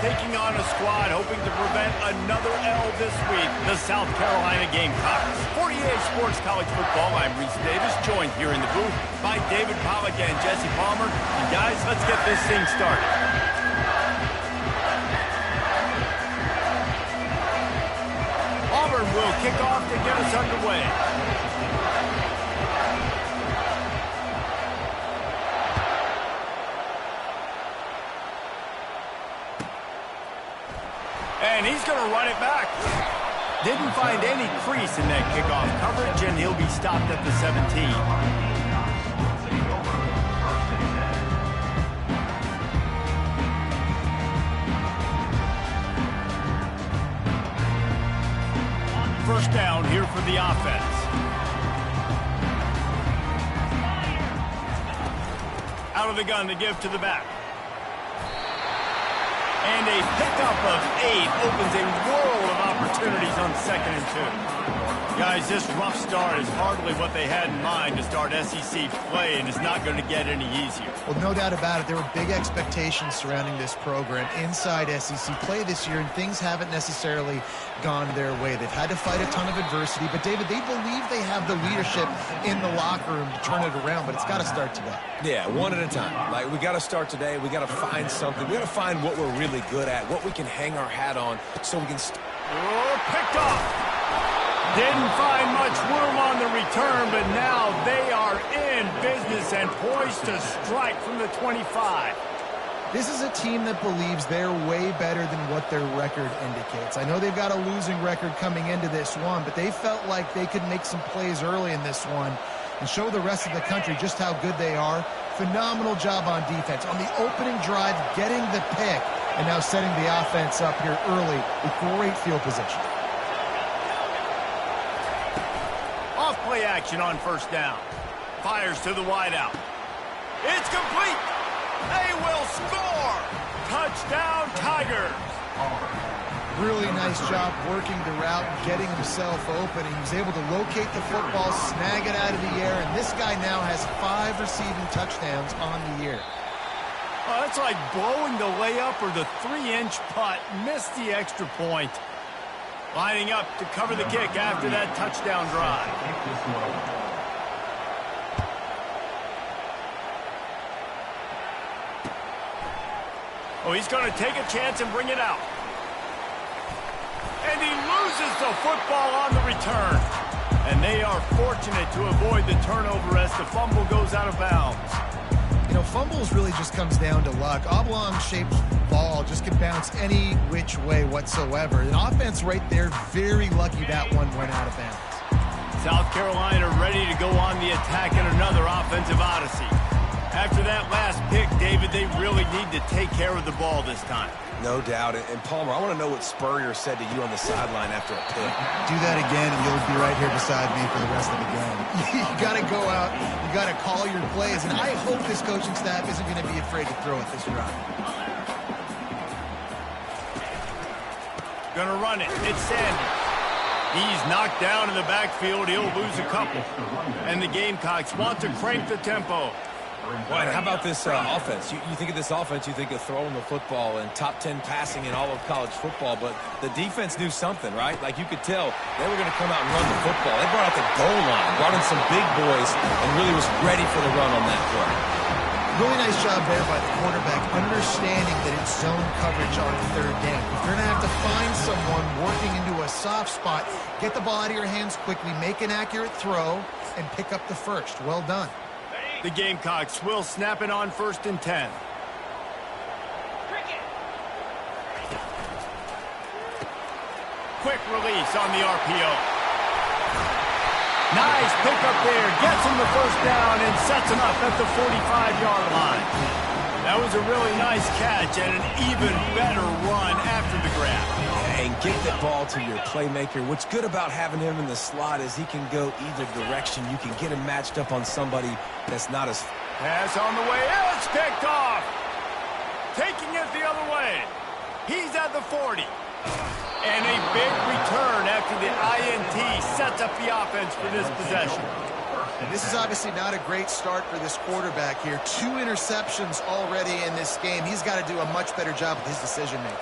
taking on a squad hoping to prevent another L this week, the South Carolina Gamecocks. 48 Sports College Football, I'm Reese Davis, joined here in the booth by David Pollack and Jesse Palmer. And guys, let's get this thing started. Auburn will kick off to get us underway. And he's going to run it back. Didn't find any crease in that kickoff coverage, and he'll be stopped at the 17. First down here for the offense. Out of the gun to give to the back. And a pickup of 8 opens a world of opportunities on 2nd and 2. Guys, this rough start is hardly what they had in mind to start SEC play, and it's not going to get any easier. Well, no doubt about it. There were big expectations surrounding this program inside SEC play this year, and things haven't necessarily gone their way. They've had to fight a ton of adversity, but David, they believe they have the leadership in the locker room to turn it around, but it's got to start today. Yeah, one at a time. Like, we got to start today. We got to find something. We got to find what we're really good at, what we can hang our hat on, so we can. Picked off. Didn't find much room on the return, but now they are in business and poised to strike from the 25. This is a team that believes they're way better than what their record indicates. I know they've got a losing record coming into this one, but they felt like they could make some plays early in this one and show the rest of the country just how good they are. Phenomenal job on defense. On the opening drive, getting the pick, and now setting the offense up here early with great field position. Off-play action on first down. Fires to the wideout. It's complete. They will score. Touchdown, Tigers. Really nice job working the route, getting himself open. He was able to locate the football, snag it out of the air, and this guy now has 5 receiving touchdowns on the year. Oh, that's like blowing the layup or the 3-inch putt. Missed the extra point. Lining up to cover the kick after that touchdown drive. Oh, he's going to take a chance and bring it out. And he loses the football on the return. And they are fortunate to avoid the turnover as the fumble goes out of bounds. You know, fumbles really just comes down to luck. Oblong-shaped ball just can bounce any which way whatsoever. An offense right there, very lucky that one went out of bounds. South Carolina ready to go on the attack in another offensive odyssey. After that last pick, David, they really need to take care of the ball this time. No doubt. And Palmer, I want to know what Spurrier said to you on the sideline after a pick. Do that again, and you'll be right here beside me for the rest of the game. You got to go out. You got to call your plays, and I hope this coaching staff isn't going to be afraid to throw at this drive. Gonna run it. It's Sandy. He's knocked down in the backfield. He'll lose a couple. And the Gamecocks want to crank the tempo. Well, how about this offense? You think of this offense, you think of throwing the football and top 10 passing in all of college football, but the defense knew something, right? Like, you could tell they were going to come out and run the football. They brought out the goal line, brought in some big boys, and really was ready for the run on that play. Really nice job there by the quarterback, understanding that it's zone coverage on 3rd down. If you're going to have to find someone working into a soft spot, get the ball out of your hands quickly, make an accurate throw, and pick up the first. Well done. The Gamecocks will snap it on 1st and 10. Quick release on the RPO. Nice pickup there. Gets him the first down and sets him up at the 45-yard line. That was a really nice catch and an even better run after the grab. And get the ball to your playmaker. What's good about having him in the slot is he can go either direction. You can get him matched up on somebody that's not as... Pass on the way. It's picked off. Taking it the other way. He's at the 40. And a big return after the INT sets up the offense for this possession. And this is obviously not a great start for this quarterback here. 2 interceptions already in this game. He's got to do a much better job with his decision-making.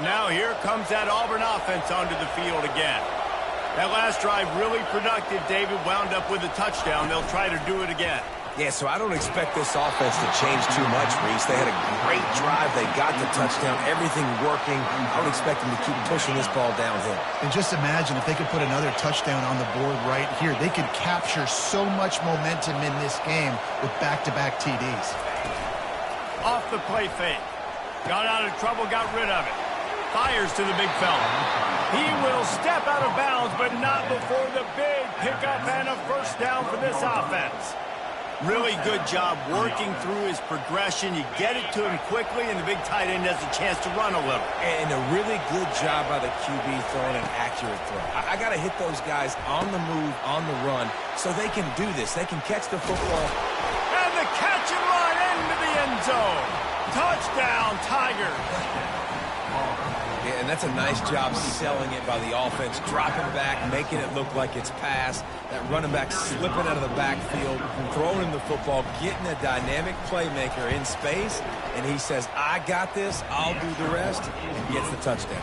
Now here comes that Auburn offense onto the field again. That last drive really productive. David wound up with a touchdown. They'll try to do it again. Yeah, so I don't expect this offense to change too much, Reese. They had a great drive. They got the touchdown. Everything working. I would expect them to keep pushing this ball downhill. And just imagine if they could put another touchdown on the board right here. They could capture so much momentum in this game with back-to-back TDs. Off the play fake. Got out of trouble, got rid of it. Fires to the big fella. He will step out of bounds, but not before the big pickup and a first down for this offense. Really good job working through his progression. You get it to him quickly, and the big tight end has a chance to run a little. And a really good job by the QB throwing an accurate throw. I got to hit those guys on the move, on the run, so they can do this. They can catch the football. And the catch and run into the end zone. Touchdown, Tigers. Yeah, and that's a nice job selling it by the offense, dropping back, making it look like it's pass. That running back slipping out of the backfield, throwing him the football, getting a dynamic playmaker in space, and he says, I got this, I'll do the rest, and gets the touchdown.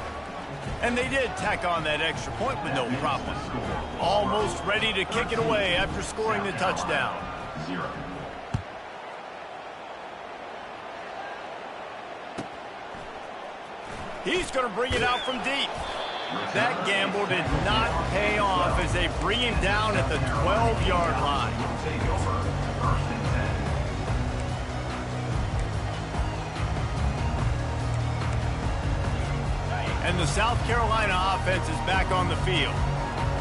And they did tack on that extra point with no problem. Almost ready to kick it away after scoring the touchdown. He's going to bring it out from deep. That gamble did not pay off as they bring him down at the 12-yard line. And the South Carolina offense is back on the field.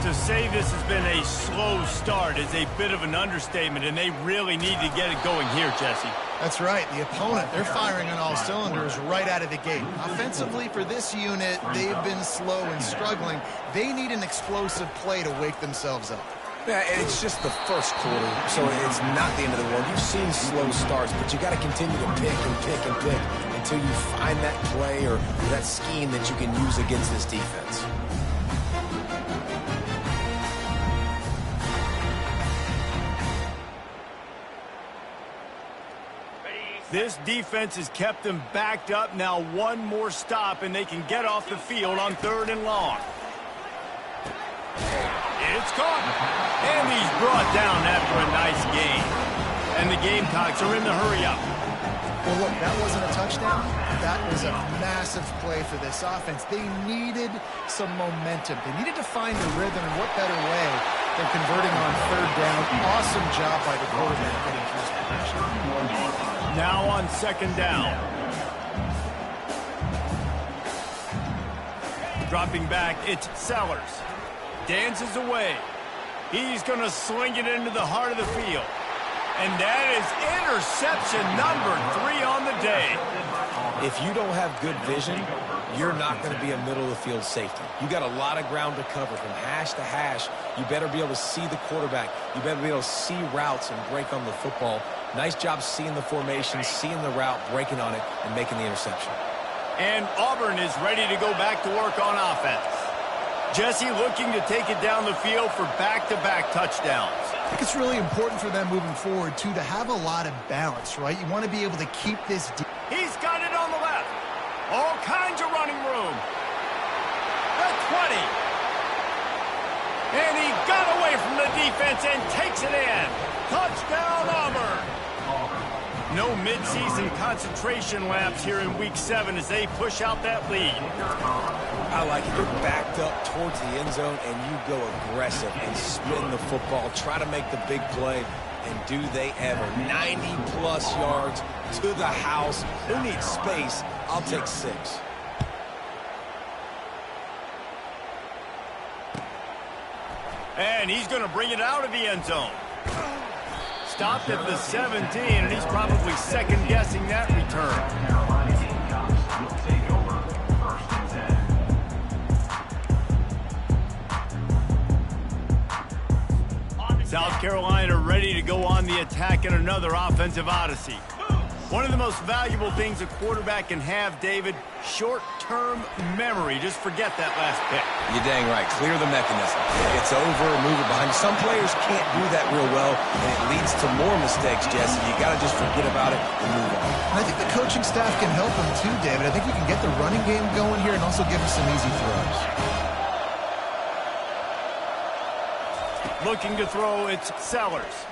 To say this has been a slow start is a bit of an understatement, and they really need to get it going here, Jesse. That's right. The opponent, they're firing on all cylinders right out of the gate. Offensively, for this unit, they've been slow and struggling. They need an explosive play to wake themselves up. Yeah, and it's just the first quarter, so it's not the end of the world. You've seen slow starts, but you got to continue to pick and pick and pick until you find that play or that scheme that you can use against this defense. This defense has kept them backed up. Now one more stop, and they can get off the field on 3rd and long. It's caught. And he's brought down after a nice gain. And the Gamecocks are in the hurry-up. Well, look, that wasn't a touchdown. That was a massive play for this offense. They needed some momentum. They needed to find a rhythm, and what better way than converting on 3rd down. Awesome job by the quarterback getting through his progression. Now on 2nd down. Dropping back, it's Sellers. Dances away. He's going to sling it into the heart of the field. And that is interception number 3 on the day. If you don't have good vision, you're not going to be a middle-of-the-field safety. You got a lot of ground to cover from hash to hash. You better be able to see the quarterback. You better be able to see routes and break on the football. Nice job seeing the formation, seeing the route, breaking on it, and making the interception. And Auburn is ready to go back to work on offense. Jesse looking to take it down the field for back-to-back touchdowns. I think it's really important for them moving forward, too, to have a lot of balance, right? You want to be able to keep this deep. He's got it on the left. All kinds of running room. The 20. And he got away from the defense and takes it in. Touchdown, Auburn. No midseason concentration laps here in Week 7 as they push out that lead. I like it. You're backed up towards the end zone, and you go aggressive and spin the football. Try to make the big play, and do they ever. 90-plus yards to the house. Who needs space? I'll take 6. And he's going to bring it out of the end zone. Stopped at the 17, and he's probably second-guessing that return. South Carolina ready to go on the attack in another offensive odyssey. One of the most valuable things a quarterback can have, David, short-term memory. Just forget that last pick. You're dang right. Clear the mechanism. It's over, move it behind you. Some players can't do that real well, and it leads to more mistakes, Jesse. You got to just forget about it and move on. And I think the coaching staff can help him too, David. I think you can get the running game going here and also give him some easy throws. Looking to throw, it's Sellers.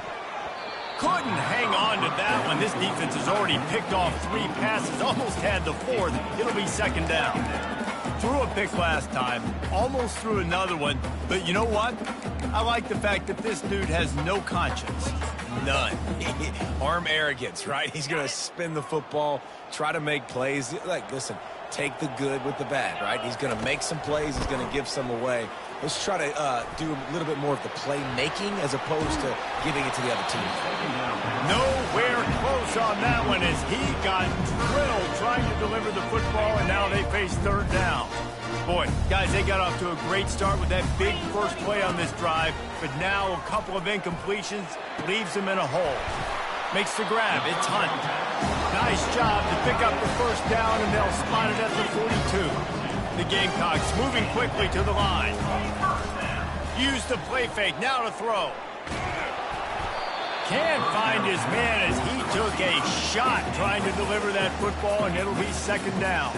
Couldn't hang on to that one. This defense has already picked off 3 passes, almost had the 4th. It'll be 2nd down. Threw a pick last time, almost threw another one. But you know what? I like the fact that this dude has no conscience. None. Arm arrogance, right? He's going to spin the football, try to make plays. Like, listen, take the good with the bad, right? He's going to make some plays. He's going to give some away. Let's try to do a little bit more of the playmaking as opposed to giving it to the other team. Nowhere close on that one as he got drilled trying to deliver the football, and now they face 3rd down. Boy, guys, they got off to a great start with that big first play on this drive, but now a couple of incompletions leaves them in a hole. Makes the grab. It's Hunt. Nice job to pick up the 1st down, and they'll spot it at the 42. The Gamecocks moving quickly to the line. Use the play fake, now to throw. Can't find his man as he took a shot trying to deliver that football, and it'll be 2nd down.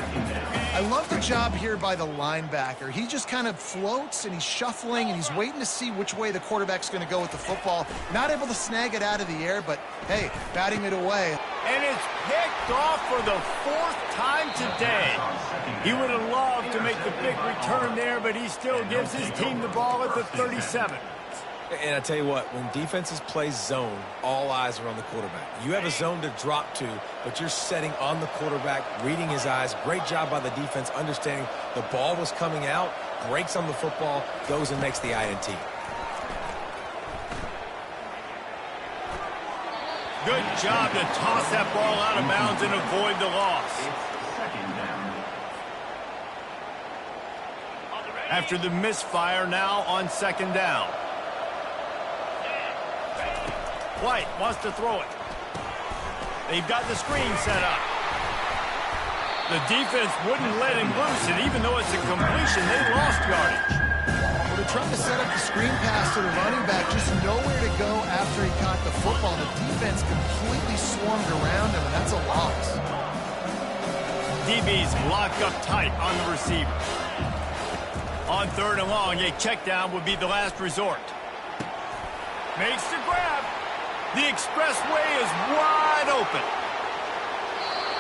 I love the job here by the linebacker. He just kind of floats, and he's shuffling, and he's waiting to see which way the quarterback's going to go with the football. Not able to snag it out of the air, but, hey, batting it away. And it's picked off for the 4th time today. He would have loved to make the big return there, but he still gives his team the ball at the 37. And I tell you what, when defenses play zone, all eyes are on the quarterback. You have a zone to drop to, but you're setting on the quarterback, reading his eyes. Great job by the defense, understanding the ball was coming out, breaks on the football, goes and makes the INT. Good job to toss that ball out of bounds and avoid the loss. After the misfire, now on 2nd down. White wants to throw it. They've got the screen set up. The defense wouldn't let him loose, and even though it's a completion, they lost yardage. Well, they're trying to set up the screen pass to the running back, just nowhere to go after he caught the football. The defense completely swarmed around him, and that's a loss. DB's locked up tight on the receiver. On 3rd and long, a check down would be the last resort. Makes the grab. The expressway is wide open.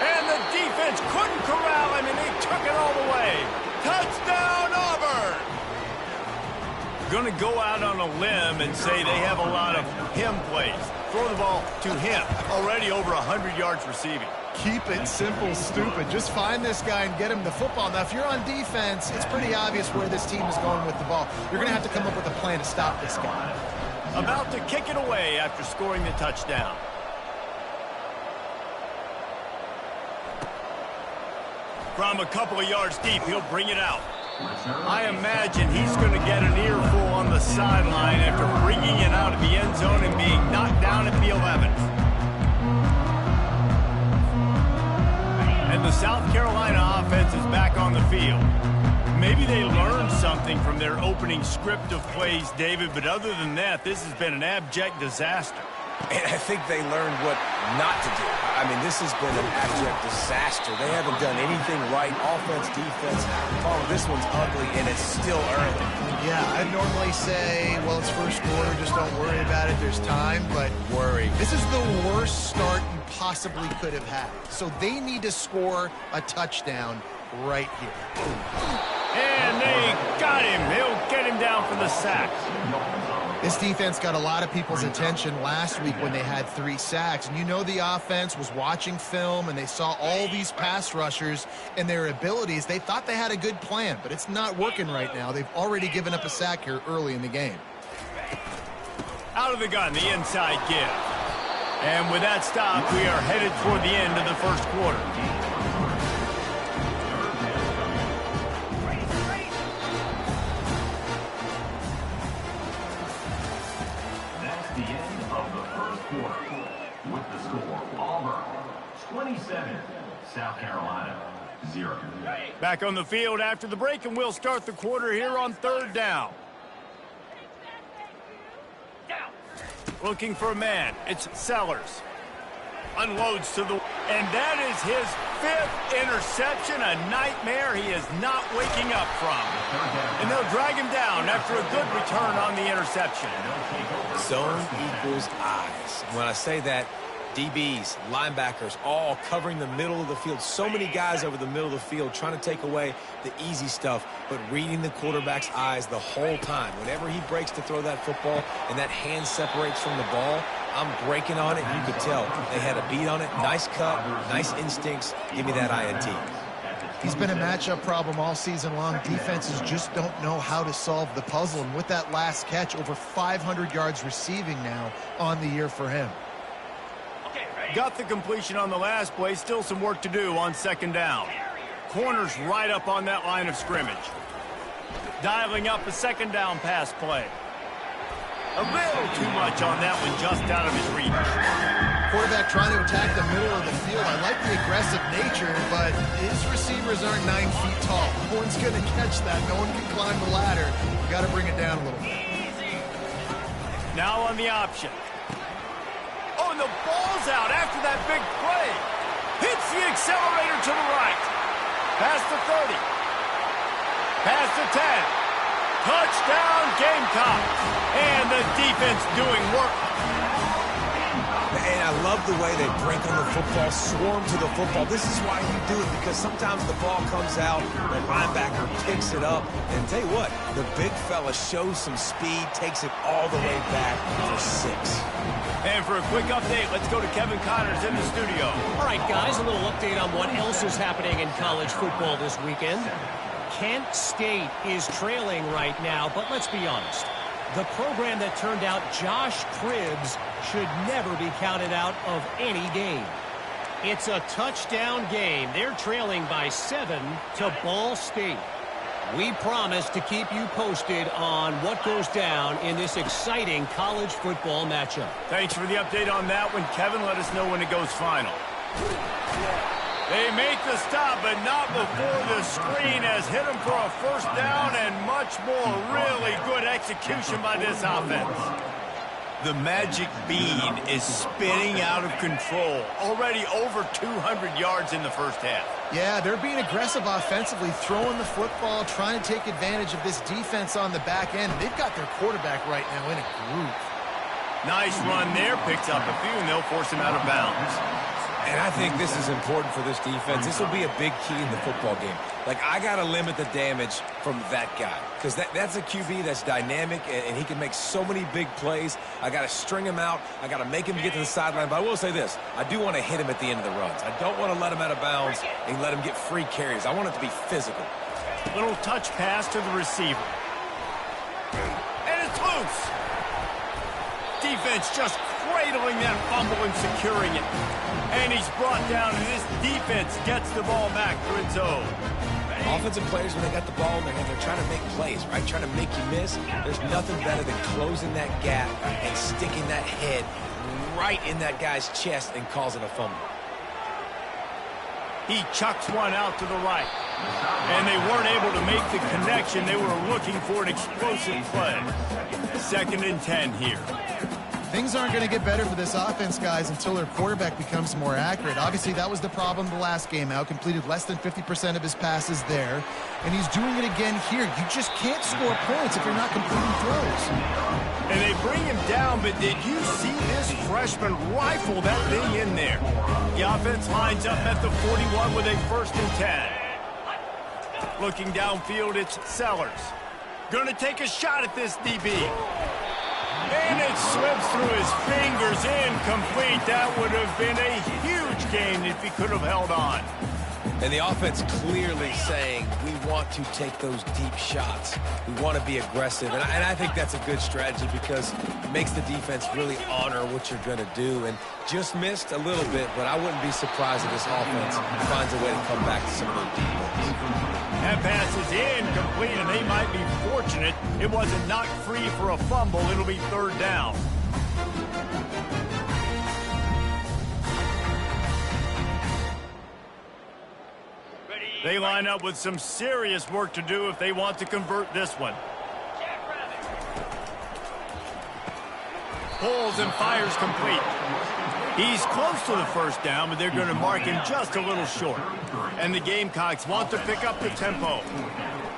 And the defense couldn't corral him, and they took it all the way. Touchdown, Auburn! Going to go out on a limb and say they have a lot of him plays. Throw the ball to him. Already over 100 yards receiving. Keep it simple, stupid. Just find this guy and get him the football. Now, if you're on defense, it's pretty obvious where this team is going with the ball. You're going to have to come up with a plan to stop this guy. About to kick it away after scoring the touchdown. From a couple of yards deep, he'll bring it out. I imagine he's going to get an earful on the sideline after bringing it out of the end zone and being knocked down at the 11. And the South Carolina offense is back on the field. Maybe they learned something from their opening script of plays, David, but other than that, this has been an abject disaster. And I think they learned what not to do. I mean, this has been an abject disaster. They haven't done anything right. Offense, defense. Oh, this one's ugly, and it's still early. Yeah, I'd normally say, well, it's first quarter, just don't worry about it, there's time, but Worry. This is the worst start you possibly could have had. So they need to score a touchdown right here. And they got him. He'll get him down for the sack. This defense got a lot of people's attention last week when they had 3 sacks. And you know the offense was watching film, and they saw all these pass rushers and their abilities. They thought they had a good plan, but it's not working right now. They've already given up a sack here early in the game. Out of the gun, the inside give. And with that stop, we are headed toward the end of the first quarter. 27, South Carolina, 0. Back on the field after the break, and we'll start the quarter here on 3rd down. Looking for a man. It's Sellers. Unloads to the... And that is his 5th interception, a nightmare he is not waking up from. And they'll drag him down after a good return on the interception. Zone equals eyes. When I say that, DBs, linebackers, all covering the middle of the field. So many guys over the middle of the field trying to take away the easy stuff, but reading the quarterback's eyes the whole time. Whenever he breaks to throw that football and that hand separates from the ball, I'm breaking on it, and you could tell they had a beat on it. Nice cut, nice instincts. Give me that INT. He's been a matchup problem all season long. Defenses just don't know how to solve the puzzle. And with that last catch, over 500 yards receiving now on the year for him. Got the completion on the last play. Still some work to do on 2nd down. Corners right up on that line of scrimmage. Dialing up a 2nd down pass play. A little too much on that one, just out of his reach. Quarterback trying to attack the middle of the field. I like the aggressive nature, but his receivers aren't 9 feet tall. No one's going to catch that. No one can climb the ladder. You got to bring it down a little bit. Now on the option. Oh, and the ball's out after that big play. Hits the accelerator to the right. Past the 30. Past the 10. Touchdown, Gamecocks. And the defense doing work. And I love the way they break on the football, swarm to the football. This is why you do it, because sometimes the ball comes out, the linebacker picks it up, and tell you what, the big fella shows some speed, takes it all the way back for 6. And for a quick update, let's go to Kevin Connors in the studio. All right, guys, a little update on what else is happening in college football this weekend. Kent State is trailing right now, but let's be honest. The program that turned out Josh Cribbs should never be counted out of any game. It's a touchdown game. They're trailing by 7 to Ball State. We promise to keep you posted on what goes down in this exciting college football matchup. Thanks for the update on that one, Kevin. Let us know when it goes final. They make the stop, but not before the screen has hit them for a 1st down, and much more. Really good execution by this offense. The magic bean is spinning out of control. Already over 200 yards in the 1st half. Yeah, they're being aggressive offensively, throwing the football, trying to take advantage of this defense on the back end. They've got their quarterback right now in a groove. Nice run there. Picks up a few, and they'll force him out of bounds. And I think this is important for this defense. This will be a big key in the football game. Like, I got to limit the damage from that guy, because that's a QB that's dynamic, and he can make so many big plays. I got to string him out. I got to make him get to the sideline. But I will say this. I do want to hit him at the end of the runs. I don't want to let him out of bounds and let him get free carries. I want it to be physical. Little touch pass to the receiver. And it's loose. Defense just cradling that fumble and securing it. And he's brought down, and this defense gets the ball back to its own. Offensive players, when they got the ball in their hand, they're trying to make plays, right? Trying to make you miss. There's nothing better than closing that gap and sticking that head right in that guy's chest and causing a fumble. He chucks one out to the right. And they weren't able to make the connection. They were looking for an explosive play. 2nd and 10 here. Things aren't going to get better for this offense, guys, until their quarterback becomes more accurate. Obviously, that was the problem the last game out. Completed less than 50% of his passes there. And he's doing it again here. You just can't score points if you're not completing throws. And they bring him down, but did you see this freshman rifle that thing in there? The offense lines up at the 41 with a 1st and 10. Looking downfield, it's Sellers. Going to take a shot at this DB. And it slips through his fingers, incomplete. That would have been a huge gain if he could have held on. And the offense clearly saying, we want to take those deep shots. We want to be aggressive. And I think that's a good strategy, because it makes the defense really honor what you're going to do. And just missed a little bit, but I wouldn't be surprised if this offense finds a way to come back to some of those deep ones. That pass is incomplete, and they might be fortunate it wasn't knocked free for a fumble. It'll be 3rd down. They line up with some serious work to do if they want to convert this one. Pulls and fires complete. He's close to the first down, but they're going to mark him just a little short. And the Gamecocks want to pick up the tempo.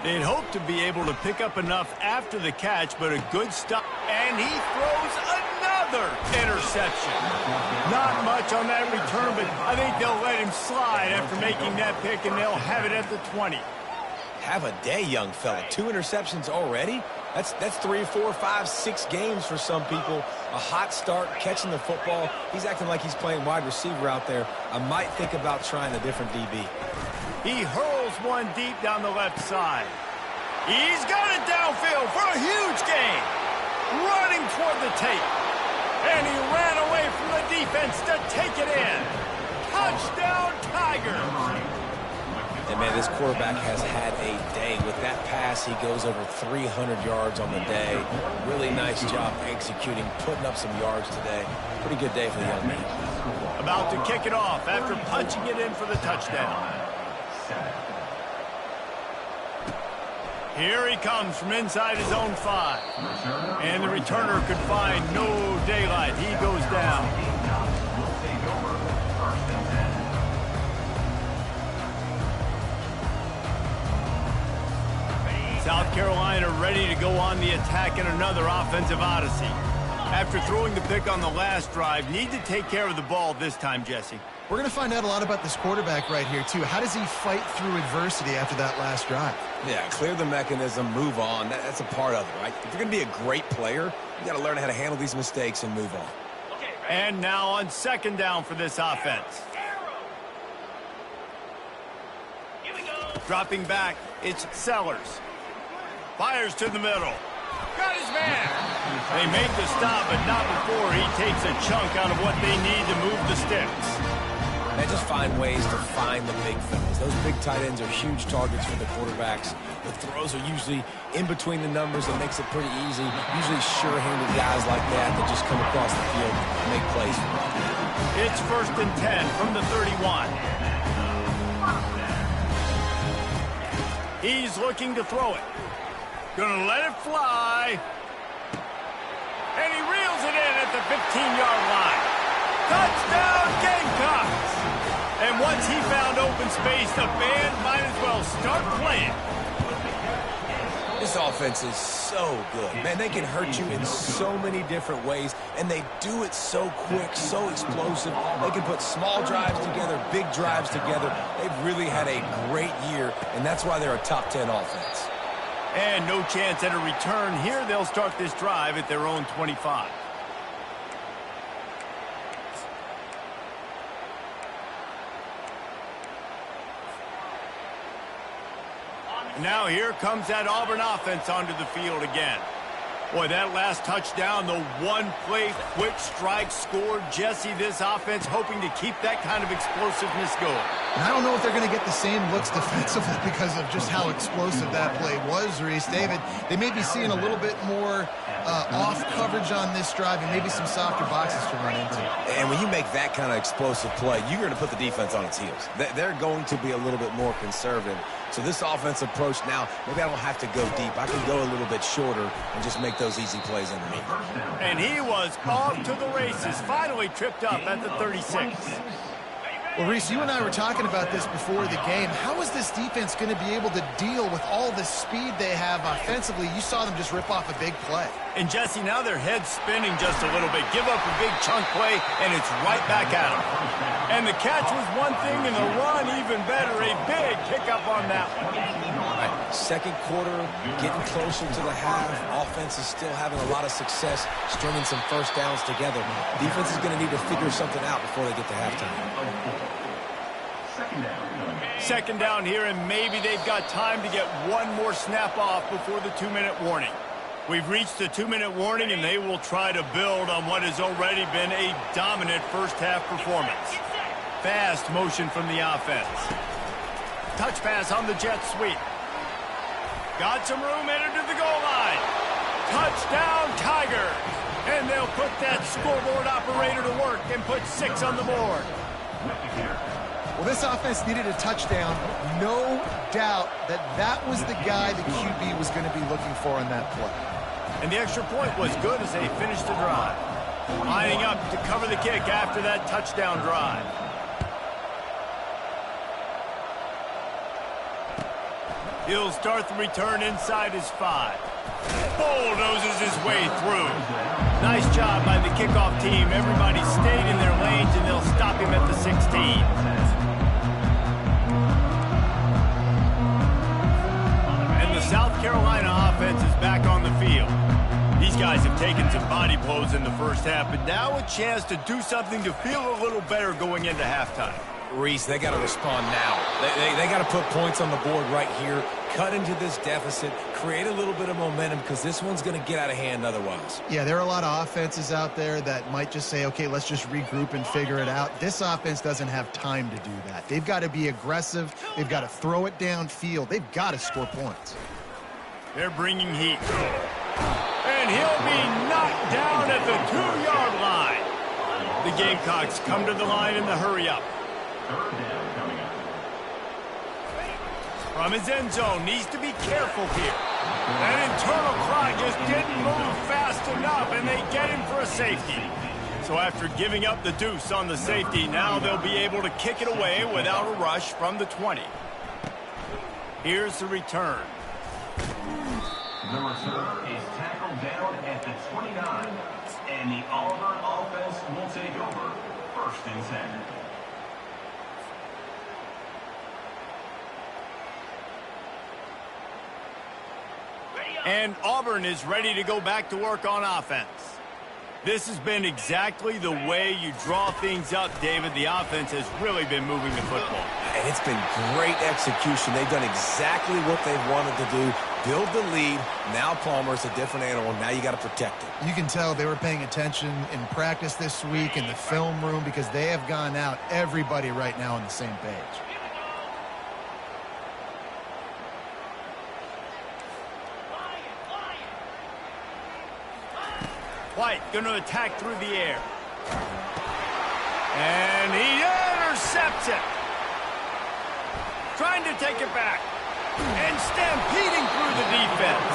They'd hope to be able to pick up enough after the catch, but a good stop. And he throws another interception. Not much on that return, but I think they'll let him slide after making that pick, and they'll have it at the 20. Have a day, young fella. 2 interceptions already? That's 3, 4, 5, 6 games for some people. A hot start, catching the football. He's acting like he's playing wide receiver out there. I might think about trying a different DB. He hurls one deep down the left side. He's got it downfield for a huge gain. Running toward the tape. And he ran away from the defense to take it in. Touchdown, Tigers. And, man, this quarterback has had a day. With that pass, he goes over 300 yards on the day. Really nice job executing, putting up some yards today. Pretty good day for the young man. About to kick it off after punching it in for the touchdown. Here he comes from inside his own 5. And the returner could find no daylight. He goes down. South Carolina ready to go on the attack in another offensive odyssey. After throwing the pick on the last drive, need to take care of the ball this time, Jesse. We're going to find out a lot about this quarterback right here, too. How does he fight through adversity after that last drive? Yeah, clear the mechanism, move on. That's a part of it, right? If you're going to be a great player, you got to learn how to handle these mistakes and move on. And now on second down for this offense. Dropping back, it's Sellers. Fires to the middle. Got his man. They make the stop, but not before he takes a chunk out of what they need to move the sticks. They just find ways to find the big fellas. Those big tight ends are huge targets for the quarterbacks. The throws are usually in between the numbers. That makes it pretty easy. Usually sure-handed guys like that just come across the field and make plays for them. It's 1st and 10 from the 31. He's looking to throw it. Gonna let it fly. And he reels it in at the 15-yard line. Touchdown, Gamecocks! And once he found open space, the band might as well start playing. This offense is so good. Man, they can hurt you in so many different ways, and they do it so quick, so explosive. They can put small drives together, big drives together. They've really had a great year, and that's why they're a top 10 offense. And no chance at a return here. They'll start this drive at their own 25. Now here comes that Auburn offense onto the field again. Boy, that last touchdown, the one-play quick strike scored. Jesse, this offense hoping to keep that kind of explosiveness going. And I don't know if they're going to get the same looks defensively because of just how explosive that play was, Reese. David, they may be seeing a little bit more off coverage on this drive and maybe some softer boxes to run into. And when you make that kind of explosive play, you're going to put the defense on its heels. They're going to be a little bit more conservative. So this offense approach now, maybe I don't have to go deep. I can go a little bit shorter and just make those easy plays underneath. And he was off to the races, finally tripped up at the 36. Well, Reese, you and I were talking about this before the game. How is this defense going to be able to deal with all the speed they have offensively? You saw them just rip off a big play. And, Jesse, now their head's spinning just a little bit. Give up a big chunk play, and it's right back at them. And the catch was one thing, and the run even better. A big pickup on that one. Right. Second quarter, getting closer to the half. Offense is still having a lot of success stringing some first downs together. Defense is going to need to figure something out before they get to halftime. Second down here, and maybe they've got time to get one more snap off before the 2-minute warning. We've reached the 2-minute warning, and they will try to build on what has already been a dominant first-half performance. Fast motion from the offense. Touch pass on the jet sweep. Got some room headed to the goal line. Touchdown, Tigers! And they'll put that scoreboard operator to work and put 6 on the board. with the kick. Well, this offense needed a touchdown. No doubt that that was the guy the QB was going to be looking for on that play. And the extra point was good as they finished the drive. Lining up to cover the kick after that touchdown drive. He'll start the return inside his 5. Bulldozes his way through. Nice job by the kickoff team. Everybody stayed in their lanes, and they'll stop him at the 16. And the South Carolina offense is back on the field. These guys have taken some body blows in the first half, but now a chance to do something to feel a little better going into halftime. Reese, they got to respond now. They got to put points on the board right here, cut into this deficit, create a little bit of momentum, because this one's going to get out of hand otherwise. Yeah, there are a lot of offenses out there that might just say, okay, let's just regroup and figure it out. This offense doesn't have time to do that. They've got to be aggressive. They've got to throw it downfield. They've got to score points. They're bringing heat. And he'll be knocked down at the 2-yard line. The Gamecocks come to the line in the hurry-up. Third down coming up. From his end zone, needs to be careful here. That internal clock just didn't move fast enough, and they get him for a safety. So after giving up the deuce on the safety, now they'll be able to kick it away without a rush from the 20. Here's the return. The return is tackled down at the 29, and the Auburn offense will take over 1st and 10. And Auburn is ready to go back to work on offense. This has been exactly the way you draw things up, David. The offense has really been moving the football. And it's been great execution. They've done exactly what they've wanted to do. Build the lead. Now Palmer's a different animal. Now you got to protect it. You can tell they were paying attention in practice this week in the film room because they have gone out, everybody right now on the same page. White going to attack through the air. And he intercepts it. Trying to take it back. And stampeding through the defense.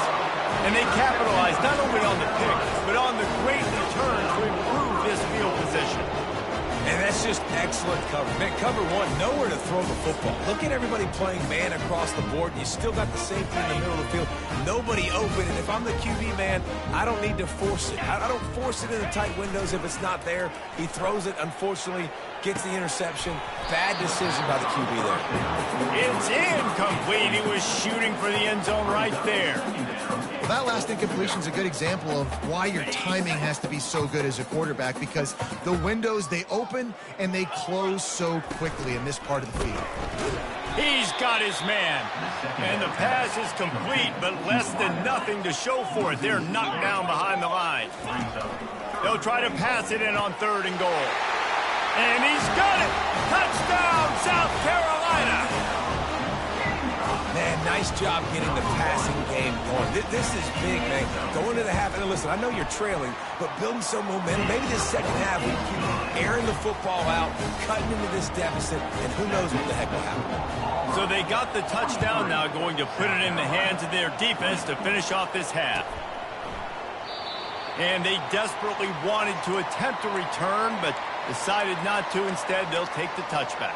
And they capitalize not only on the pick, but on the great return to improve this field position. And that's just excellent cover. Man, cover one, nowhere to throw the football. Look at everybody playing man across the board. You still got the safety in the middle of the field. Nobody open. And if I'm the QB, man, I don't need to force it. I don't force it in the tight windows if it's not there. He throws it, unfortunately, gets the interception. Bad decision by the QB there. It's incomplete. He was shooting for the end zone right there. Well, that last incompletion is a good example of why your timing has to be so good as a quarterback, because the windows, they open and they close so quickly in this part of the field. He's got his man. And the pass is complete, but less than nothing to show for it. They're knocked down behind the line. They'll try to pass it in on 3rd and goal. And he's got it! Touchdown, South Carolina! Man, nice job getting the passing game going. This is big, man. Going to the half, and listen, I know you're trailing, but building some momentum. Maybe this second half, we keep airing the football out, cutting into this deficit, and who knows what the heck will happen. So they got the touchdown now, going to put it in the hands of their defense to finish off this half. And they desperately wanted to attempt a return, but decided not to. Instead, they'll take the touchback.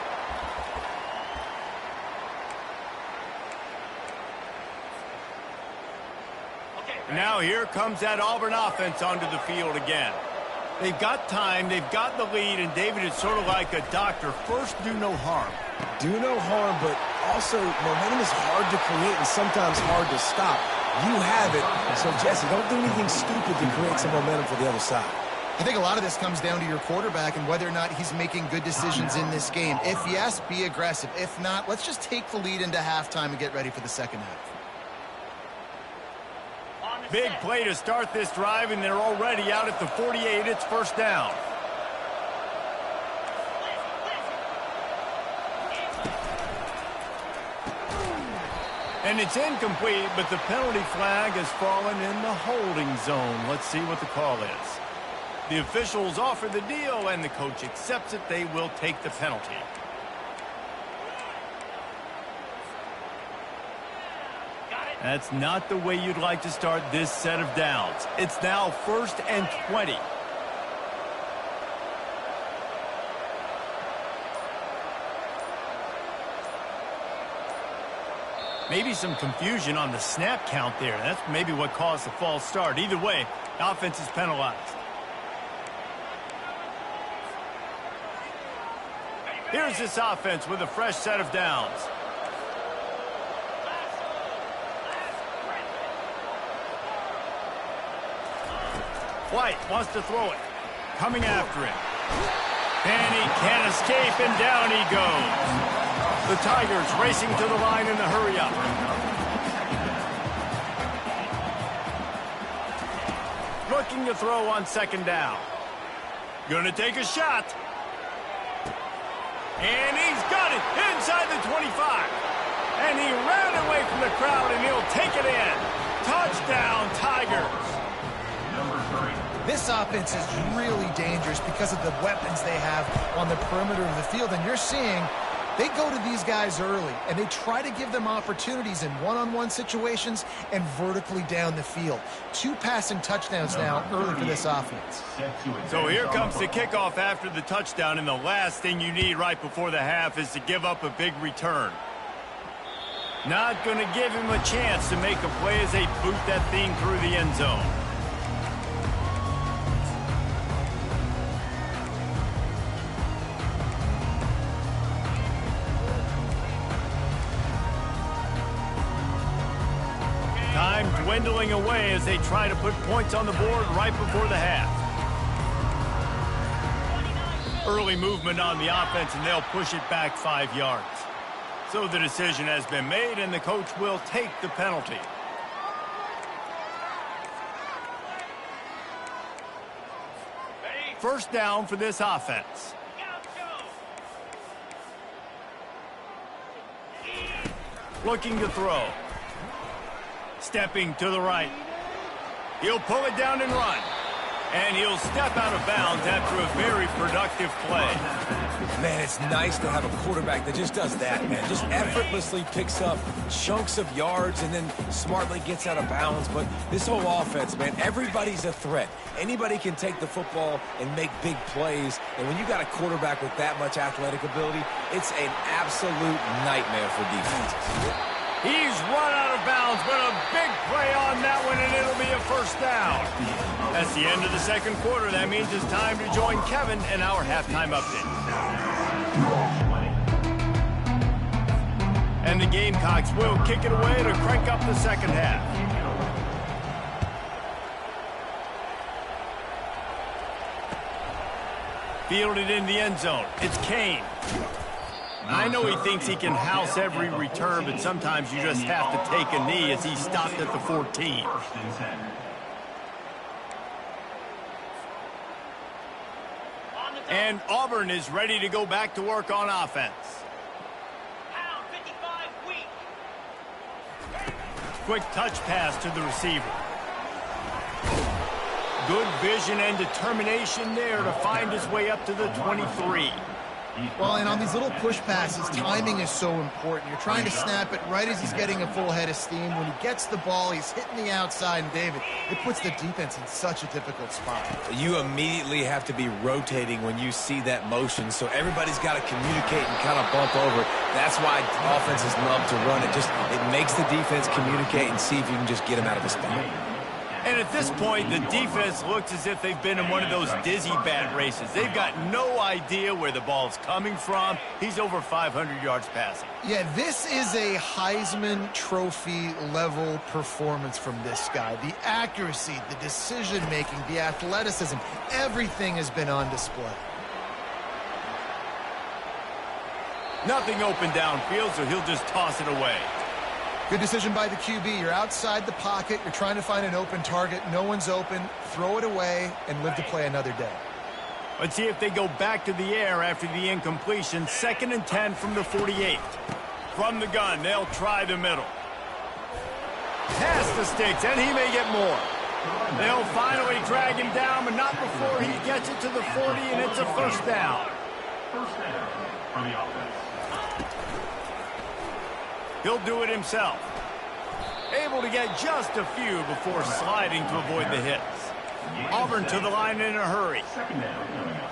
Now here comes that Auburn offense onto the field again. They've got time, they've got the lead, and David, it's sort of like a doctor. First, do no harm. Do no harm, but also momentum is hard to create and sometimes hard to stop. You have it, so Jesse, don't do anything stupid to create some momentum for the other side. I think a lot of this comes down to your quarterback and whether or not he's making good decisions in this game. If yes, be aggressive. If not, let's just take the lead into halftime and get ready for the second half. Big play to start this drive, and they're already out at the 48. It's 1st down. And it's incomplete, but the penalty flag has fallen in the holding zone. Let's see what the call is. The officials offer the deal, and the coach accepts it. They will take the penalty. That's not the way you'd like to start this set of downs. It's now 1st and 20. Maybe some confusion on the snap count there. That's maybe what caused the false start. Either way, offense is penalized. Here's this offense with a fresh set of downs. White wants to throw it. Coming after him. And he can't escape, and down he goes. The Tigers racing to the line in the hurry-up. Looking to throw on 2nd down. Gonna take a shot. And he's got it inside the 25. And he ran away from the crowd, and he'll take it in. Touchdown, Tigers. This offense is really dangerous because of the weapons they have on the perimeter of the field. And you're seeing they go to these guys early, and they try to give them opportunities in one-on-one situations and vertically down the field. 2 passing touchdowns now early for this offense. So here comes the kickoff after the touchdown, and the last thing you need right before the half is to give up a big return. Not going to give him a chance to make a play as they boot that thing through the end zone. Time dwindling away as they try to put points on the board right before the half. Early movement on the offense, and they'll push it back 5 yards. So the decision has been made, and the coach will take the penalty. First down for this offense. Looking to throw. Stepping to the right. He'll pull it down and run. And he'll step out of bounds after a very productive play. Man, it's nice to have a quarterback that just does that, man. Just effortlessly picks up chunks of yards and then smartly gets out of bounds. But this whole offense, man, everybody's a threat. Anybody can take the football and make big plays. And when you got a quarterback with that much athletic ability, it's an absolute nightmare for defenses. He's run out of bounds, but a big play on that one, and it'll be a first down. That's the end of the 2nd quarter. That means it's time to join Kevin in our halftime update. And the Gamecocks will kick it away to crank up the 2nd half. Fielded in the end zone. It's Kane. I know he thinks he can house every return, but sometimes you just have to take a knee as he stopped at the 14. And Auburn is ready to go back to work on offense. Quick touch pass to the receiver. Good vision and determination there to find his way up to the 23. Well, and on these little push passes, timing is so important. You're trying to snap it right as he's getting a full head of steam. When he gets the ball, he's hitting the outside, and David, it puts the defense in such a difficult spot. You immediately have to be rotating when you see that motion, so everybody's got to communicate and kind of bump over. That's why offenses love to run it. It makes the defense communicate and see if you can just get him out of a spot. And at this point, the defense looks as if they've been in one of those dizzy bat races. They've got no idea where the ball's coming from. He's over 500 yards passing. Yeah, this is a Heisman Trophy level performance from this guy. The accuracy, the decision-making, the athleticism, everything has been on display. Nothing open downfield, so he'll just toss it away. Good decision by the QB. You're outside the pocket. You're trying to find an open target. No one's open. Throw it away and live to play another day. Let's see if they go back to the air after the incompletion. 2nd and 10 from the 48. From the gun, they'll try the middle. Past the sticks, and he may get more. They'll finally drag him down, but not before he gets it to the 40, and it's a first down. First down for the offense. He'll do it himself. Able to get just a few before sliding to avoid the hits. Auburn to the line in a hurry. Second down coming up.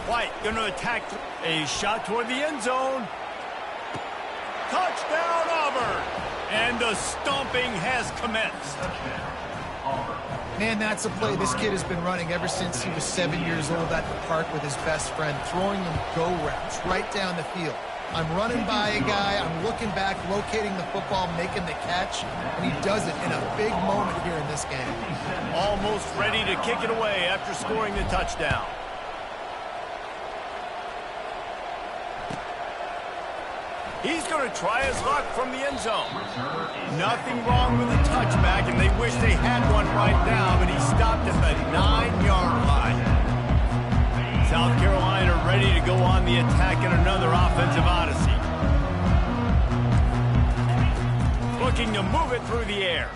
White going to attack. A shot toward the end zone. Touchdown, Auburn! And the stomping has commenced. Touchdown, Auburn. Man, that's a play this kid has been running ever since he was 7 years old at the park with his best friend, throwing him go routes right down the field. I'm running by a guy, I'm looking back, locating the football, making the catch, and he does it in a big moment here in this game. Almost ready to kick it away after scoring the touchdown. He's going to try his luck from the end zone. Nothing wrong with the touchback, and they wish they had one right now, but he stopped at the 9-yard line. South Carolina ready to go on the attack in another offensive odyssey. Looking to move it through the air.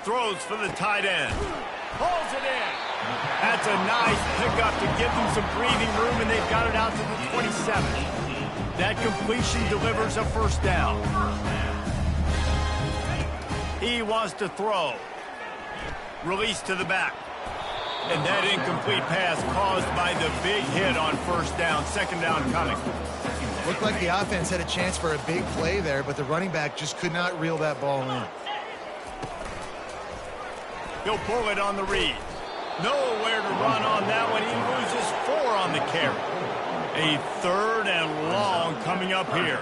Throws for the tight end. Pulls it in. That's a nice pickup to give them some breathing room, and they've got it out to the 27. That completion delivers a first down. He wants to throw. Release to the back. And that incomplete pass caused by the big hit on first down. Second down coming. Looked like the offense had a chance for a big play there, but the running back just could not reel that ball in. He'll pull it on the read. Nowhere to run on that one. He loses 4 on the carry. A third and long coming up here.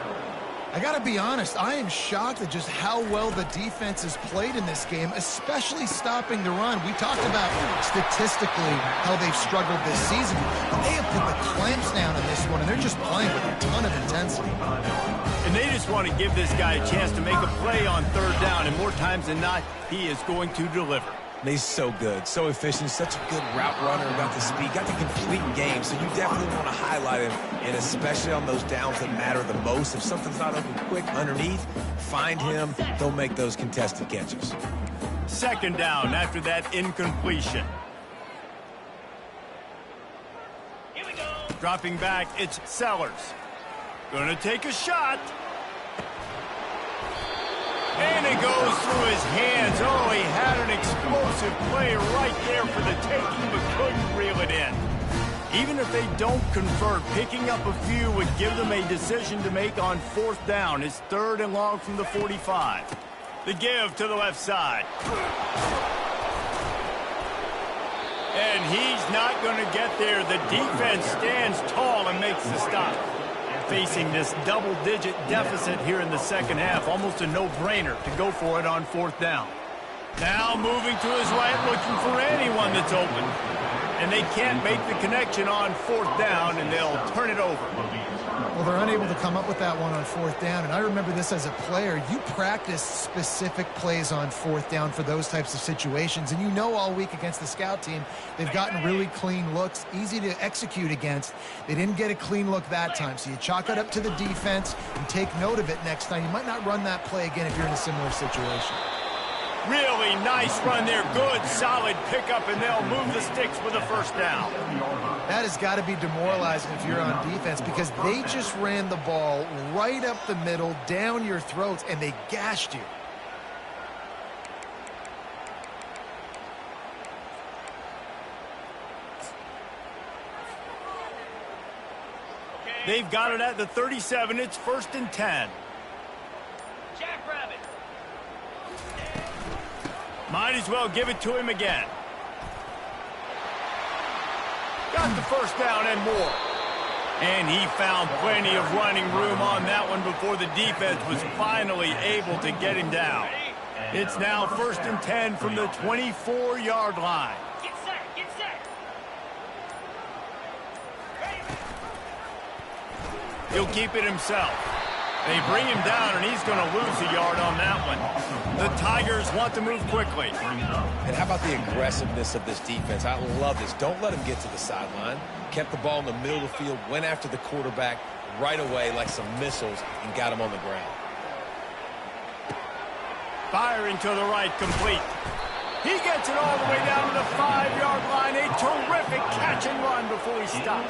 I got to be honest, I am shocked at just how well the defense has played in this game, especially stopping the run. We talked about statistically how they've struggled this season, but they have put the clamps down in this one, and they're just playing with a ton of intensity. And they just want to give this guy a chance to make a play on third down, and more times than not, he is going to deliver. He's so good, so efficient, such a good route runner, got the speed, got the complete game, so you definitely want to highlight him, and especially on those downs that matter the most. If something's not open quick underneath, find him, he'll make those contested catches. Second down after that incompletion. Here we go. Dropping back, it's Sellers. Going to take a shot. And it goes through his hands. Oh, he had an explosive play right there for the taking, but couldn't reel it in. Even if they don't convert, picking up a few would give them a decision to make on fourth down. It's third and long from the 45. The give to the left side. And he's not going to get there. The defense stands tall and makes the stop. Facing this double-digit deficit here in the second half. Almost a no-brainer to go for it on fourth down. Now moving to his right, looking for anyone that's open. And they can't make the connection on fourth down, and they'll turn it over. Well, they're unable to come up with that one on fourth down, and I remember this as a player. You practice specific plays on fourth down for those types of situations, and you know all week against the scout team, they've gotten really clean looks, easy to execute against. They didn't get a clean look that time, so you chalk it up to the defense and take note of it next time. You might not run that play again if you're in a similar situation. Really nice run there. Good, solid pickup, and they'll move the sticks with a first down. That has got to be demoralizing if you're on defense, because they just ran the ball right up the middle, down your throats, and they gashed you. They've got it at the 37. It's first and 10. Jackrabbit. Might as well give it to him again. Got the first down and more. And he found plenty of running room on that one before the defense was finally able to get him down. It's now first and 10 from the 24-yard line. Get set. Get set. He'll keep it himself. They bring him down, and he's going to lose a yard on that one. The Tigers want to move quickly. And how about the aggressiveness of this defense? I love this. Don't let him get to the sideline. Kept the ball in the middle of the field, went after the quarterback right away like some missiles, and got him on the ground. Firing to the right, complete. He gets it all the way down to the 5-yard line. A terrific catch and run before he stopped.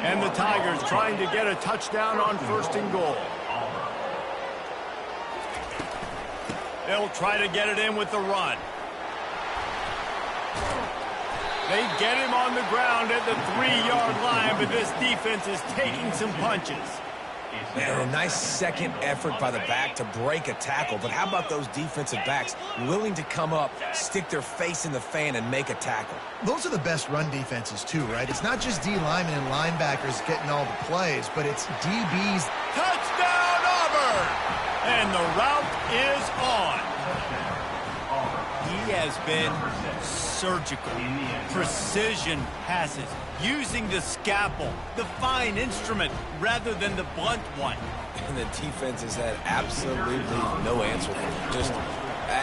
And the Tigers trying to get a touchdown on 1st and goal. They'll try to get it in with the run. They get him on the ground at the 3-yard line, but this defense is taking some punches. Man, a nice second effort by the back to break a tackle. But how about those defensive backs willing to come up, stick their face in the fan, and make a tackle? Those are the best run defenses, too, right? It's not just D linemen and linebackers getting all the plays, but it's DBs. Touchdown, Auburn! And the route is on. He has been surgical. Precision passes. Using the scalpel, the fine instrument, rather than the blunt one. And the defense has had absolutely no answer for him. Just,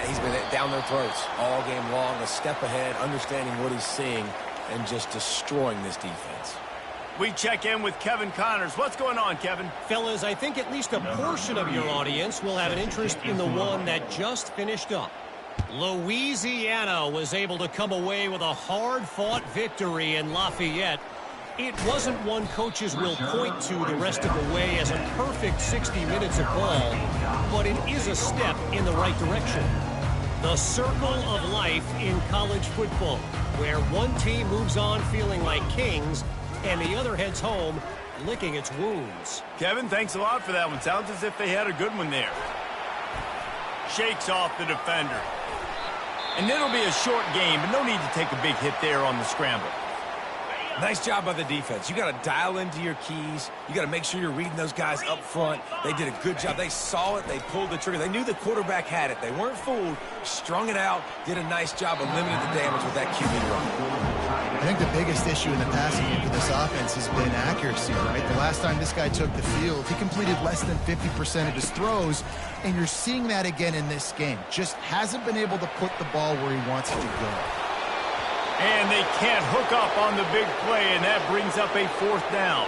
he's been down their throats all game long, a step ahead, understanding what he's seeing, and just destroying this defense. We check in with Kevin Connors. What's going on, Kevin? Fellas, I think at least a portion of your audience will have an interest in the one that just finished up. Louisiana was able to come away with a hard-fought victory in Lafayette. It wasn't one coaches will point to the rest of the way as a perfect 60 minutes of ball, but it is a step in the right direction. The circle of life in college football, where one team moves on feeling like kings and the other heads home licking its wounds. Kevin, thanks a lot for that one. Sounds as if they had a good one there. Shakes off the defender. And it'll be a short game, but no need to take a big hit there on the scramble. Nice job by the defense. You got to dial into your keys. You got to make sure you're reading those guys up front. They did a good job. They saw it. They pulled the trigger. They knew the quarterback had it. They weren't fooled. Strung it out. Did a nice job of limiting the damage with that QB run. I think the biggest issue in the passing game for this offense has been accuracy, right? The last time this guy took the field, he completed less than 50% of his throws, and you're seeing that again in this game. Just hasn't been able to put the ball where he wants it to go. And they can't hook up on the big play, and that brings up a 4th down.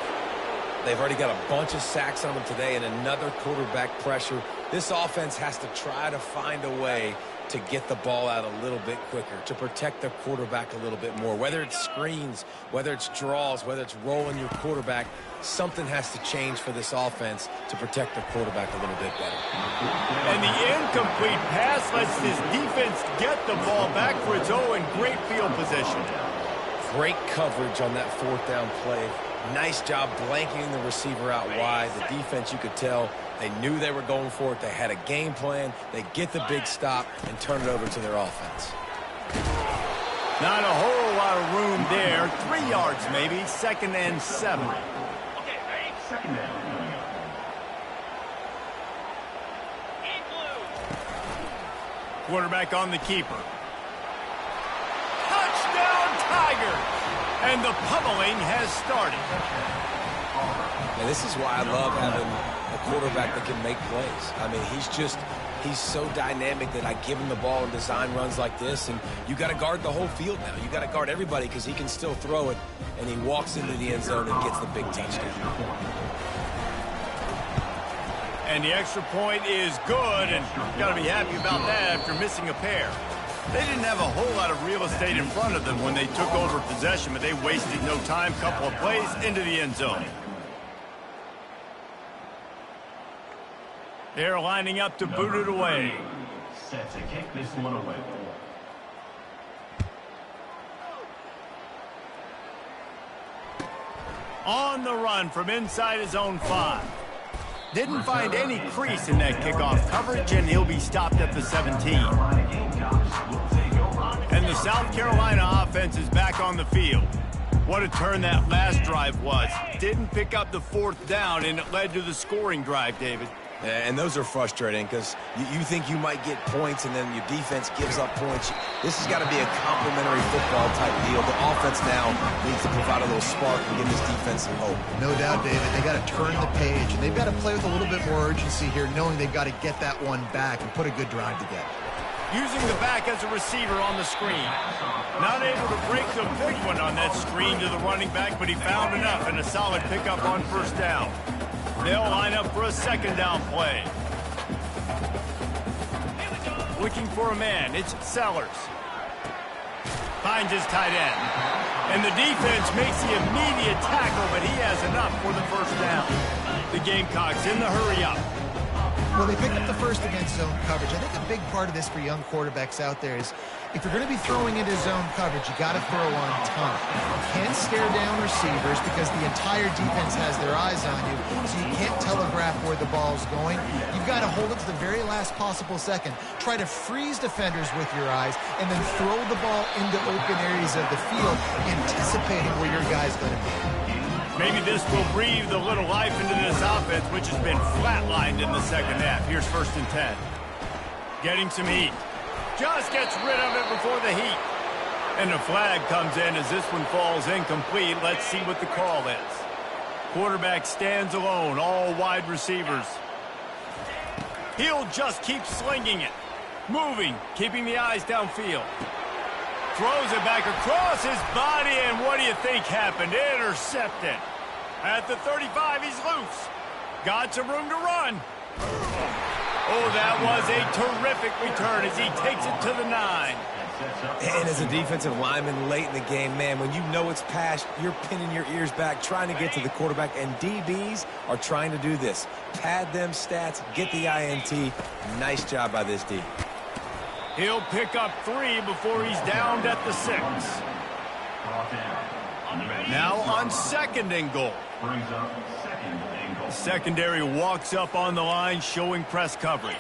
They've already got a bunch of sacks on them today and another quarterback pressure. This offense has to try to find a way to get the ball out a little bit quicker, to protect their quarterback a little bit more. Whether it's screens, whether it's draws, whether it's rolling your quarterback, something has to change for this offense to protect their quarterback a little bit better. And the incomplete pass lets this defense get the ball back for its own great field position. Great coverage on that 4th down play. Nice job blanketing the receiver out wide. The defense, you could tell, they knew they were going for it. They had a game plan. They get the big stop and turn it over to their offense. Not a whole lot of room there. 3 yards maybe. 2nd and 7. Second down. Quarterback on the keeper. Touchdown, Tigers! And the pummeling has started. Now, this is why I love having a quarterback that can make plays. I mean, he's so dynamic that I give him the ball and design runs like this, and you got to guard the whole field now. You got to guard everybody because he can still throw it, and he walks into the end zone and gets the big touchdown. And the extra point is good, and got to be happy about that after missing a pair. They didn't have a whole lot of real estate in front of them when they took over possession, but they wasted no time. Couple of plays into the end zone. They're lining up to boot it away. Set to kick this one away. On the run from inside his own 5. Didn't find any crease in that kickoff coverage, and he'll be stopped at the 17. And the South Carolina offense is back on the field. What a turn that last drive was. Didn't pick up the 4th down, and it led to the scoring drive, David. And those are frustrating because you think you might get points and then your defense gives up points. This has got to be a complementary football type deal. The offense now needs to provide a little spark and give this defense some hope. No doubt, David. They got to turn the page, and they've got to play with a little bit more urgency here, knowing they've got to get that one back and put a good drive together. Using the back as a receiver on the screen. Not able to break the big one on that screen to the running back, but he found enough and a solid pickup on 1st down. They'll line up for a 2nd down play. Looking for a man. It's Sellers. Finds his tight end. And the defense makes the immediate tackle, but he has enough for the first down. The Gamecocks in the hurry up. Well, they picked up the first against zone coverage. I think a big part of this for young quarterbacks out there is if you're going to be throwing into zone coverage, you got to throw on time. You can't stare down receivers because the entire defense has their eyes on you, so you can't telegraph where the ball's going. You've got to hold it to the very last possible second. Try to freeze defenders with your eyes, and then throw the ball into open areas of the field, anticipating where your guy's going to be. Maybe this will breathe a little life into this offense, which has been flatlined in the second half. Here's 1st and 10. Getting some heat. Just gets rid of it before the heat. And the flag comes in as this one falls incomplete. Let's see what the call is. Quarterback stands alone, all wide receivers. He'll just keep slinging it. Moving, keeping the eyes downfield. Throws it back across his body, and what do you think happened? Intercepted. At the 35, he's loose. Got some room to run. Oh, that was a terrific return as he takes it to the 9. And as a defensive lineman late in the game, man, when you know it's past, you're pinning your ears back, trying to get to the quarterback, and DBs are trying to do this. Pad them stats, get the INT. Nice job by this D. He'll pick up 3 before he's downed at the 6. Now on 2nd and goal. Secondary walks up on the line, showing press coverage.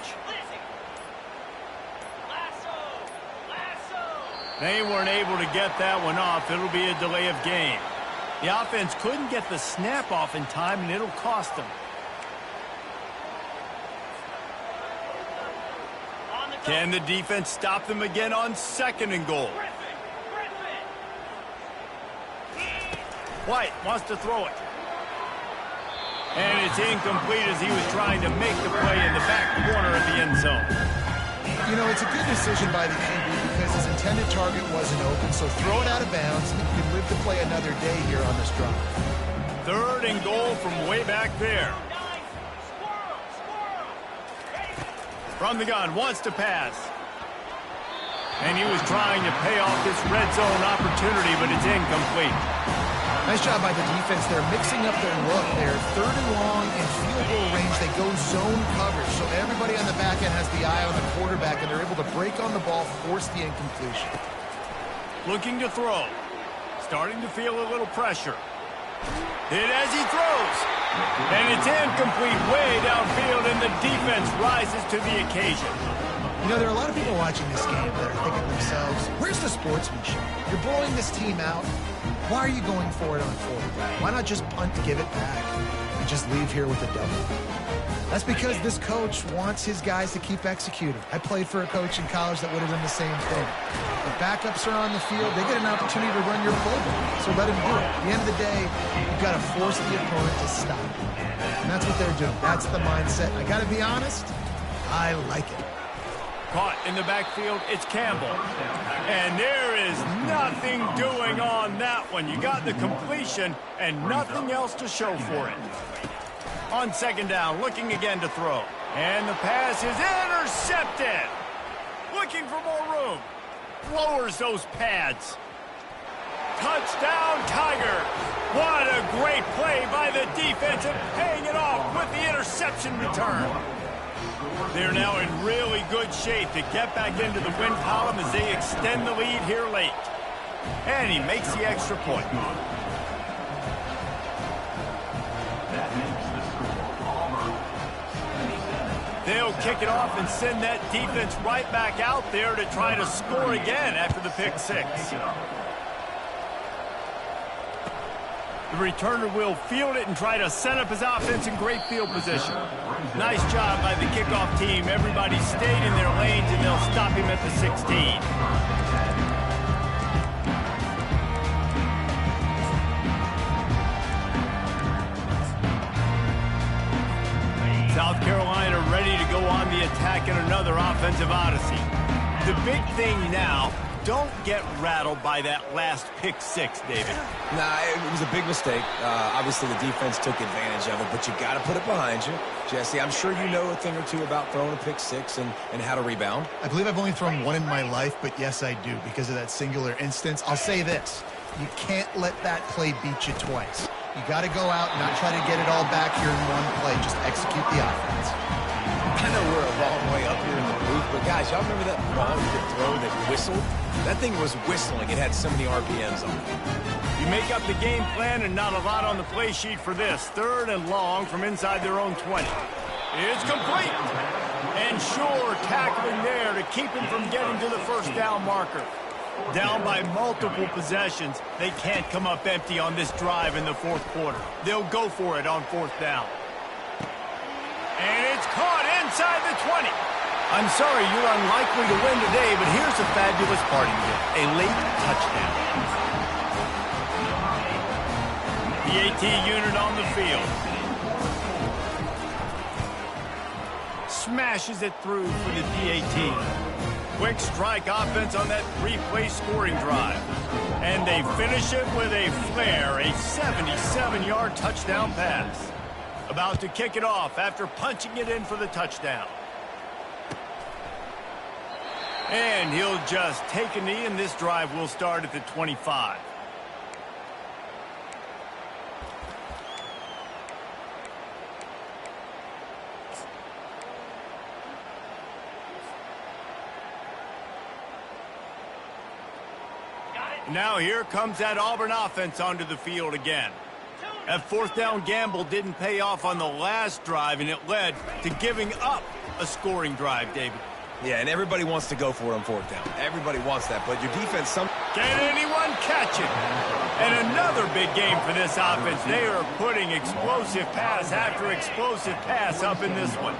They weren't able to get that one off. It'll be a delay of game. The offense couldn't get the snap off in time, and it'll cost them. Can the defense stop them again on 2nd and goal? White wants to throw it. And it's incomplete as he was trying to make the play in the back corner of the end zone. You know, it's a good decision by the QB because his intended target wasn't open, so throw it out of bounds and you can live to play another day here on this drive. 3rd and goal from way back there. From the gun, wants to pass. And he was trying to pay off this red zone opportunity, but it's incomplete. Nice job by the defense. They're mixing up their look. They're 3rd and long in field goal range. They go zone coverage, so everybody on the back end has the eye on the quarterback, and they're able to break on the ball, force the incompletion. Looking to throw. Starting to feel a little pressure. Hit as he throws. And it's incomplete way downfield, and the defense rises to the occasion. You know, there are a lot of people watching this game that are thinking to themselves, where's the sportsmanship? You're blowing this team out. Why are you going for it on 4th? Why not just punt, give it back, and just leave here with a double? That's because this coach wants his guys to keep executing. I played for a coach in college that would have done the same thing. The backups are on the field. They get an opportunity to run your playbook, so let him do it. At the end of the day, you've got to force the opponent to stop. And that's what they're doing. That's the mindset. I got to be honest, I like it. Caught in the backfield, it's Campbell. And there is nothing doing on that one. You got the completion and nothing else to show for it. On 2nd down, looking again to throw. And the pass is intercepted. Looking for more room. Lowers those pads. Touchdown, Tiger. What a great play by the defense and paying it off with the interception return. They're now in really good shape to get back into the win column as they extend the lead here late. And he makes the extra point. They'll kick it off and send that defense right back out there to try to score again after the pick 6. The returner will field it and try to set up his offense in great field position. Nice job by the kickoff team. Everybody stayed in their lanes, and they'll stop him at the 16. South Carolina ready to go on the attack in another offensive odyssey. The big thing now don't get rattled by that last pick six, David. Nah, it was a big mistake. Obviously, the defense took advantage of it, but you got to put it behind you. Jesse, I'm sure you know a thing or two about throwing a pick six and how to rebound. I believe I've only thrown one in my life, but yes, I do because of that singular instance. I'll say this. You can't let that play beat you twice. You got to go out and not try to get it all back here in one play. Just execute the offense. I know we're a long way up here in the booth, but guys, y'all remember that ball you could throw that whistled? That thing was whistling. It had so many RPMs on it. You make up the game plan and not a lot on the play sheet for this. 3rd and long from inside their own 20. It's complete. And sure, tackling there to keep him from getting to the first down marker. Down by multiple possessions, they can't come up empty on this drive in the 4th quarter. They'll go for it on 4th down. And it's caught inside the 20. I'm sorry you're unlikely to win today, but here's a fabulous parting gift. A late touchdown. The AT unit on the field. Smashes it through for the PAT. Quick strike offense on that 3-play scoring drive. And they finish it with a flair, a 77-yard touchdown pass. About to kick it off after punching it in for the touchdown. And he'll just take a knee, and this drive will start at the 25. Now here comes that Auburn offense onto the field again. That 4th down gamble didn't pay off on the last drive, and it led to giving up a scoring drive, David. Yeah, and everybody wants to go for it on 4th down. Everybody wants that, but your defense... Can anyone catch it? And another big game for this offense. They are putting explosive pass after explosive pass up in this one.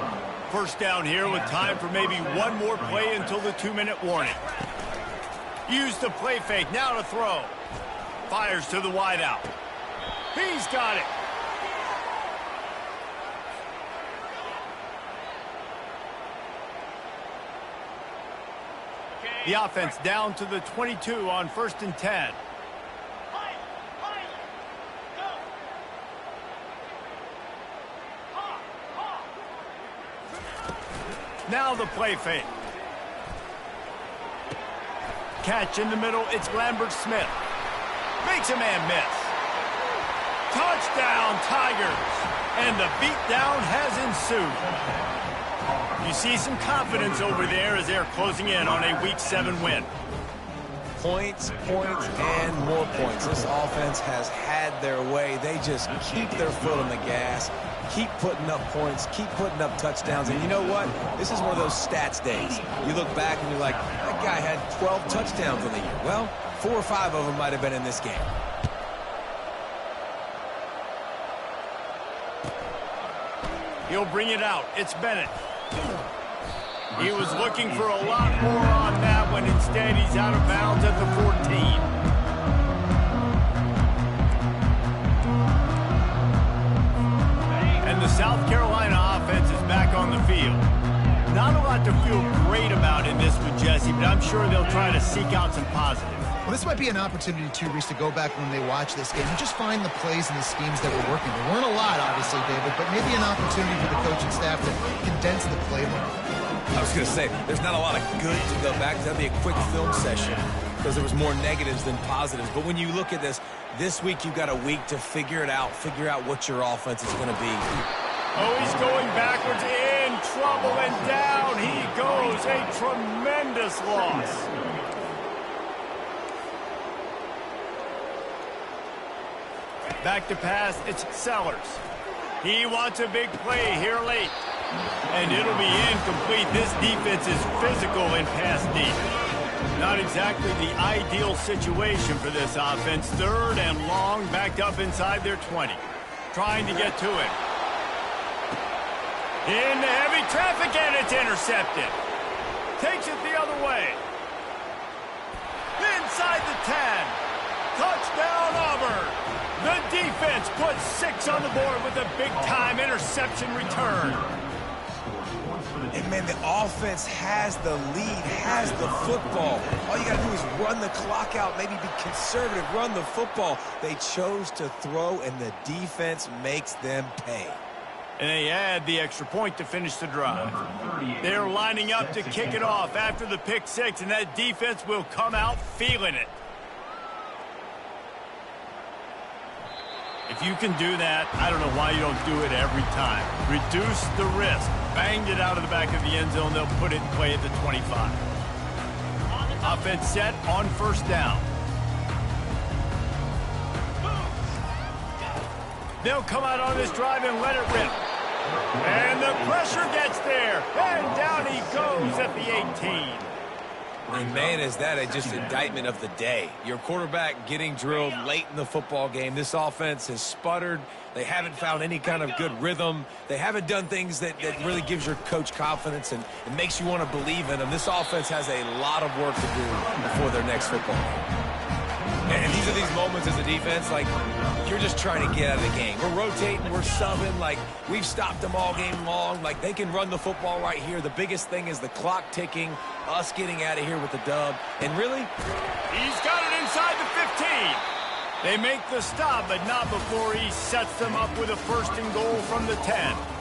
1st down here with time for maybe one more play until the 2-minute warning. Use the play fake, now to throw. Fires to the wideout. He's got it. The offense down to the 22 on 1st and 10. Now the play fake. Catch in the middle, it's Lambert Smith. Makes a man miss. Touchdown, Tigers. And the beatdown has ensued. You see some confidence over there as they're closing in on a Week 7 win. Points, and more points. This offense has had their way. They just keep their foot on the gas, keep putting up points, keep putting up touchdowns. And you know what? This is one of those stats days. You look back and you're like, that guy had 12 touchdowns in the year. Well, 4 or 5 of them might have been in this game. He'll bring it out. It's Bennett. He was looking for a lot more on that one. Instead, he's out of bounds at the 14. And the South Carolina offense is back on the field. Not a lot to feel great about in this one, Jesse, but I'm sure they'll try to seek out some positives. Well, this might be an opportunity, too, Reese, to go back when they watch this game and just find the plays and the schemes that were working. There weren't a lot, obviously, David, but maybe an opportunity for the coaching staff to condense the playbook. I was going to say, there's not a lot of good to go back. That'd be a quick film session because there was more negatives than positives. But when you look at this week you've got a week to figure it out, figure out what your offense is going to be. Oh, he's going backwards, in trouble, and down he goes. A tremendous loss. Back to pass, it's Sellers. He wants a big play here late. And it'll be incomplete. This defense is physical in pass deep. Not exactly the ideal situation for this offense. 3rd and long, backed up inside their 20. Trying to get to it. Into heavy traffic, and it's intercepted. Takes it the other way. Inside the 10. Touchdown, Auburn. The defense puts 6 on the board with a big-time interception return. And, man, the offense has the lead, has the football. All you got to do is run the clock out, maybe be conservative, run the football. They chose to throw, and the defense makes them pay. And they add the extra point to finish the drive. They're lining up to kick it off after the pick six, and that defense will come out feeling it. If you can do that, I don't know why you don't do it every time. Reduce the risk. Banged it out of the back of the end zone. They'll put it in play at the 25. Offense set on first down. They'll come out on this drive and let it rip. And the pressure gets there. And down he goes at the 18. And, man, is that just indictment of the day. Your quarterback getting drilled late in the football game. This offense has sputtered. They haven't found any kind of good rhythm. They haven't done things that really gives your coach confidence and it makes you want to believe in them. This offense has a lot of work to do before their next football game. And these are these moments as a defense, like, you're just trying to get out of the game. We're rotating, we're subbing, like, we've stopped them all game long. Like, they can run the football right here. The biggest thing is the clock ticking, us getting out of here with the dub. And really, he's got it inside the 15. They make the stop, but not before he sets them up with a first and goal from the 10.